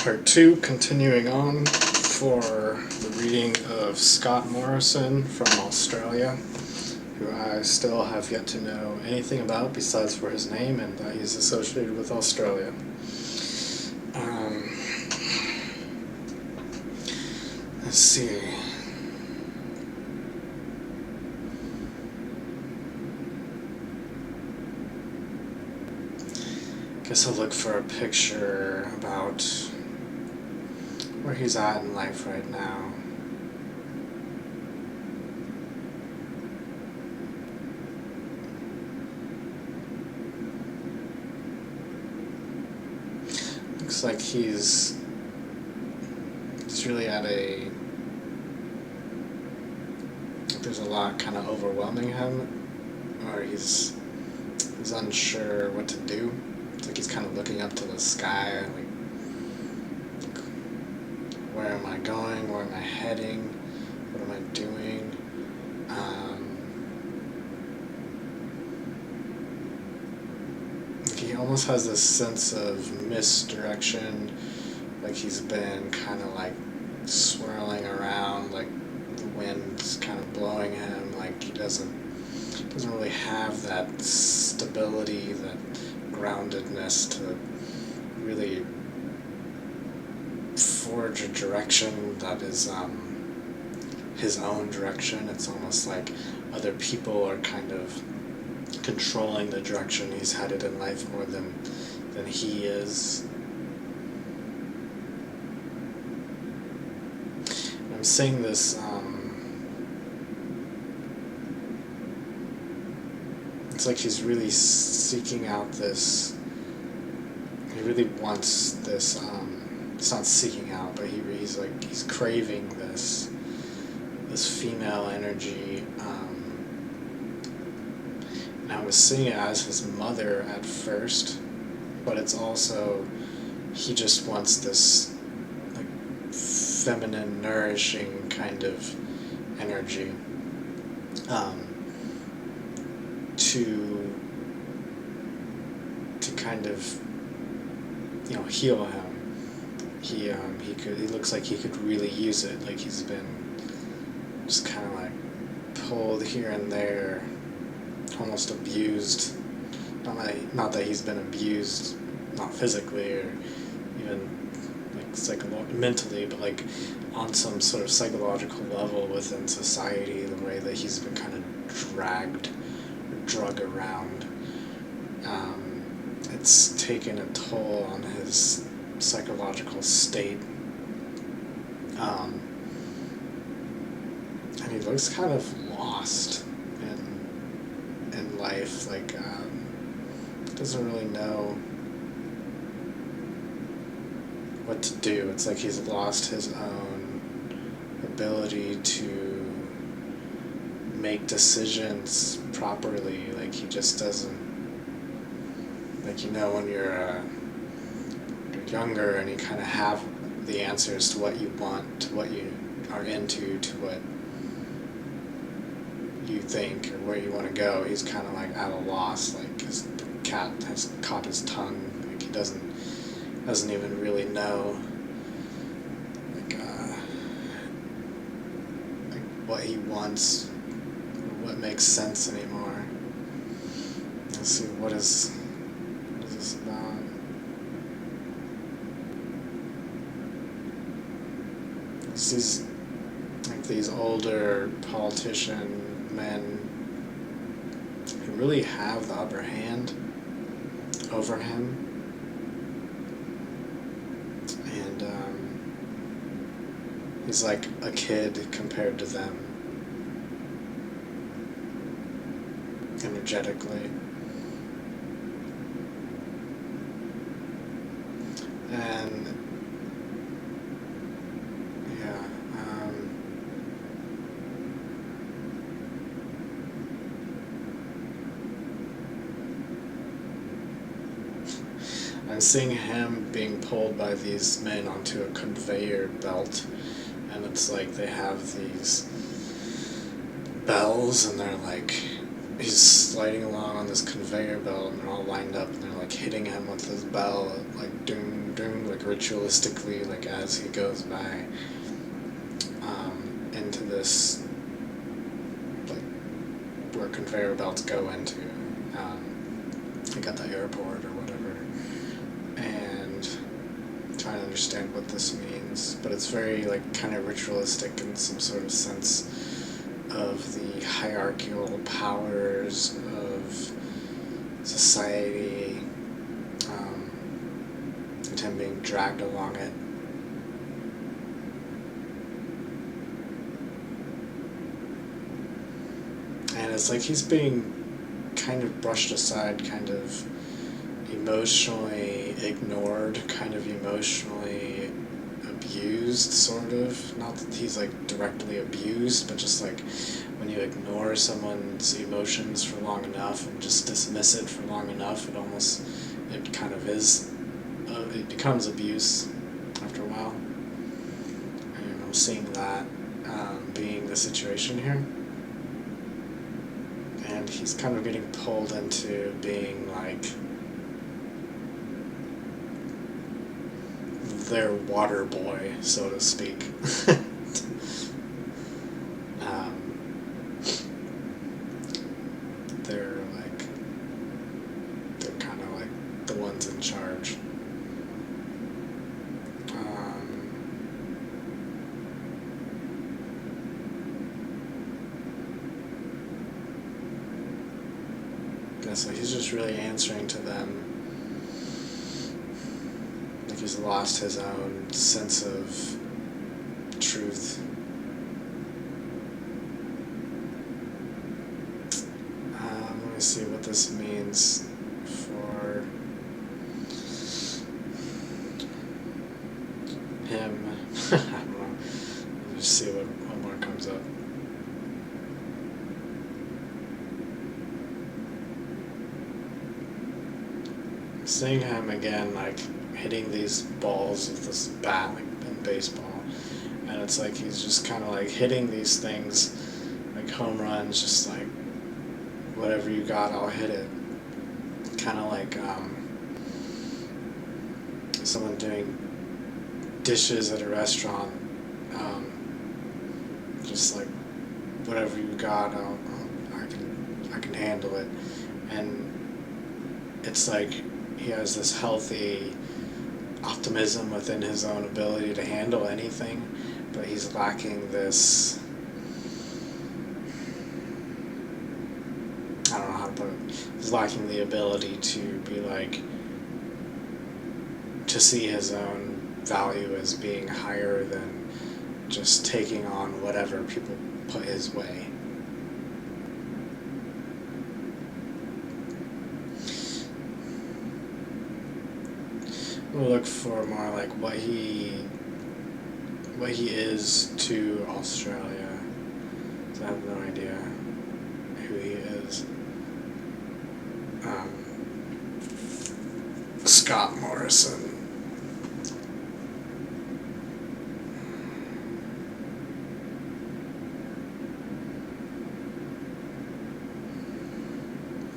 Part 2, continuing on for the reading of Scott Morrison from Australia, who I still have yet to know anything about besides for his name and that he's associated with Australia. Let's see. Guess I'll look for a picture about where he's at in life right now. Looks like he's really at a... There's a lot kind of overwhelming him, or he's unsure what to do. It's like he's kind of looking up to the sky, like, where am I going? Where am I heading? What am I doing? He almost has this sense of misdirection, like he's been kind of like swirling around, like the wind's kind of blowing him, like he doesn't really have that stability, that groundedness to really forge a direction that is his own direction. It's almost like other people are kind of controlling the direction he's headed in life more than he is. I'm seeing this, it's like he's really seeking out this, he really wants this, it's not seeking out, but he's craving this female energy, and I was seeing it as his mother at first, but it's also, he just wants this like feminine, nourishing kind of energy to kind of, you know, heal him. He looks like he could really use it. Like he's been just kind of like pulled here and there, almost abused. Not that he's been abused, not physically or even like mentally, but like on some sort of psychological level within society, the way that he's been kind of dragged or drug around. It's taken a toll on his psychological state, and he looks kind of lost in life, like doesn't really know what to do. It's like he's lost his own ability to make decisions properly. Like he just doesn't, like, you know, when you're younger and you kind of have the answers to what you want, to what you are into, to what you think or where you want to go. He's kind of like at a loss, like his cat has caught his tongue, like he doesn't even really know like what he wants or what makes sense anymore. Let's see, what is this about? These older politician men who really have the upper hand over him, and he's like a kid compared to them energetically. And I'm seeing him being pulled by these men onto a conveyor belt, and it's like they have these bells and they're like, he's sliding along on this conveyor belt and they're all lined up and they're like hitting him with this bell, like doom doom, like ritualistically, like as he goes by, into this, like where conveyor belts go into, like at the airport or whatever, and trying to understand what this means. But it's very like kind of ritualistic in some sort of sense of the hierarchical powers of society, and him being dragged along it. And it's like he's being kind of brushed aside, kind of emotionally ignored, kind of emotionally abused, sort of. Not that he's like directly abused, but just like when you ignore someone's emotions for long enough and just dismiss it for long enough, it kind of is, it becomes abuse after a while. And I'm seeing that being the situation here. And he's kind of getting pulled into being like their water boy, so to speak. They're kind of like the ones in charge. So he's just really answering to them. Like he's lost his own sense of truth. Let me see what this means for him. I don't know. Let's just see what more comes up. Seeing him again, like hitting these balls with this bat, like in baseball, and it's like he's just kind of like hitting these things, like home runs, just like whatever you got, I'll hit it. Kind of like someone doing dishes at a restaurant, just like whatever you got, I can handle it, and it's like he has this healthy optimism within his own ability to handle anything, but he's lacking this, I don't know how to put it, he's lacking the ability to be like, to see his own value as being higher than just taking on whatever people put his way. We'll look for more like what he is to Australia. So I have no idea who he is. Scott Morrison.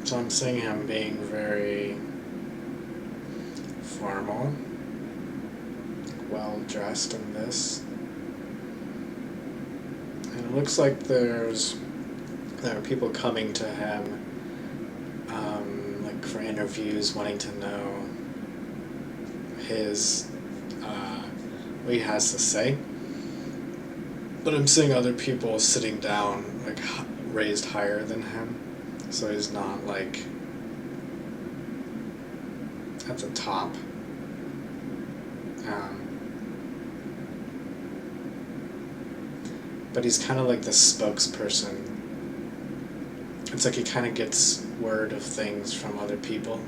So I'm seeing him being very formal, well dressed in this, and it looks like there are people coming to him, like for interviews, wanting to know what he has to say. But I'm seeing other people sitting down, like raised higher than him, so he's not like at the top. But he's kind of like the spokesperson. It's like he kind of gets word of things from other people,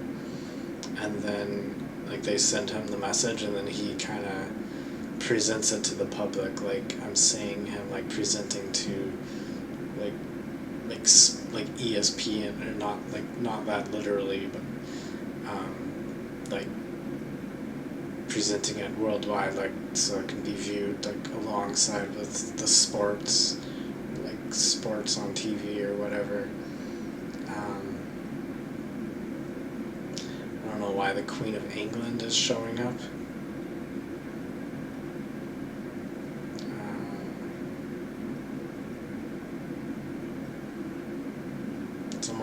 and then like they send him the message, and then he kind of presents it to the public. Like I'm seeing him like presenting to like ESPN, or not that literally, but like presenting it worldwide, like so it can be viewed like alongside with the sports, like sports on TV or whatever. I don't know why the Queen of England is showing up.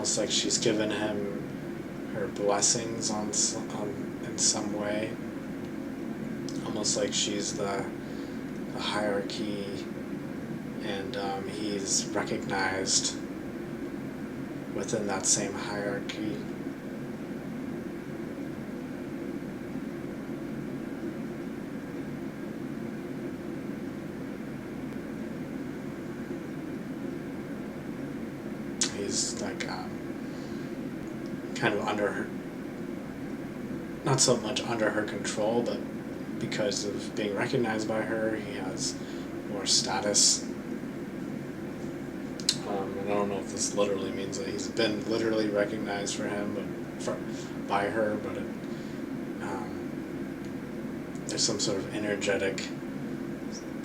almost like she's given him her blessings in some way, almost like she's the hierarchy, and he's recognized within that same hierarchy. He's like kind of under her, not so much under her control, but because of being recognized by her, he has more status. And I don't know if this literally means that he's been literally recognized for him, by her, but there's some sort of energetic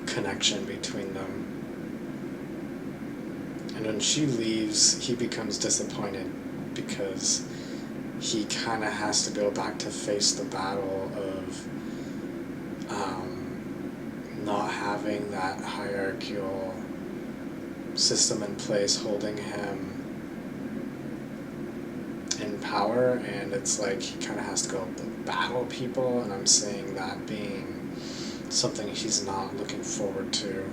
connection between them. And when she leaves, he becomes disappointed because he kind of has to go back to face the battle of not having that hierarchical system in place holding him in power, and it's like he kind of has to go battle people, and I'm seeing that being something he's not looking forward to.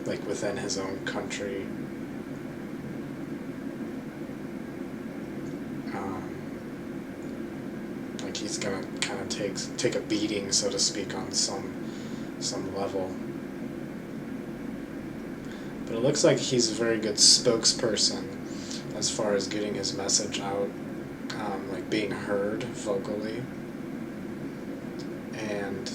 Like within his own country. Like he's gonna kind of take a beating, so to speak, on some level. But it looks like he's a very good spokesperson as far as getting his message out, like being heard vocally. And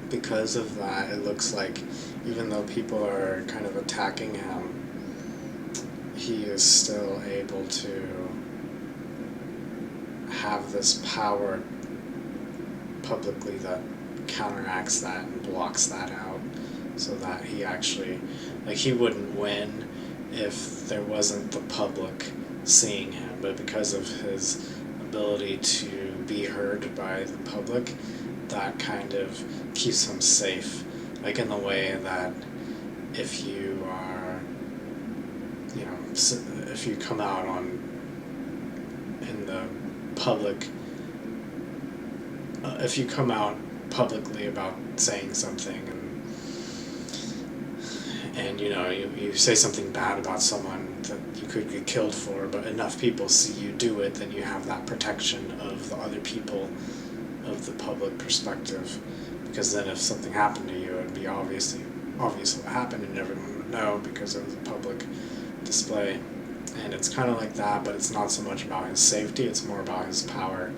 because of that, it looks like even though people are kind of attacking him, he is still able to have this power publicly that counteracts that and blocks that out, so that he actually, like, he wouldn't win if there wasn't the public seeing him, but because of his ability to be heard by the public, that kind of keeps him safe, like in the way that if you are, if you come out in the public, if you come out publicly about saying something, and you say something bad about someone that you could get killed for, but enough people see you do it, then you have that protection of the other people, of the public perspective, because then if something happened to you, it would be obvious what happened, and everyone would know because it was a public display. And it's kind of like that, but it's not so much about his safety, it's more about his power,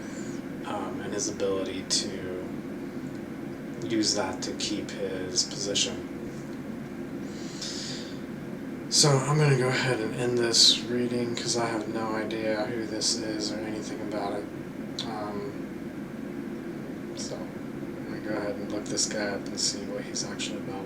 and his ability to use that to keep his position. So I'm going to go ahead and end this reading because I have no idea who this is or anything about it. So I'm going to go ahead and look this guy up and see what he's actually about.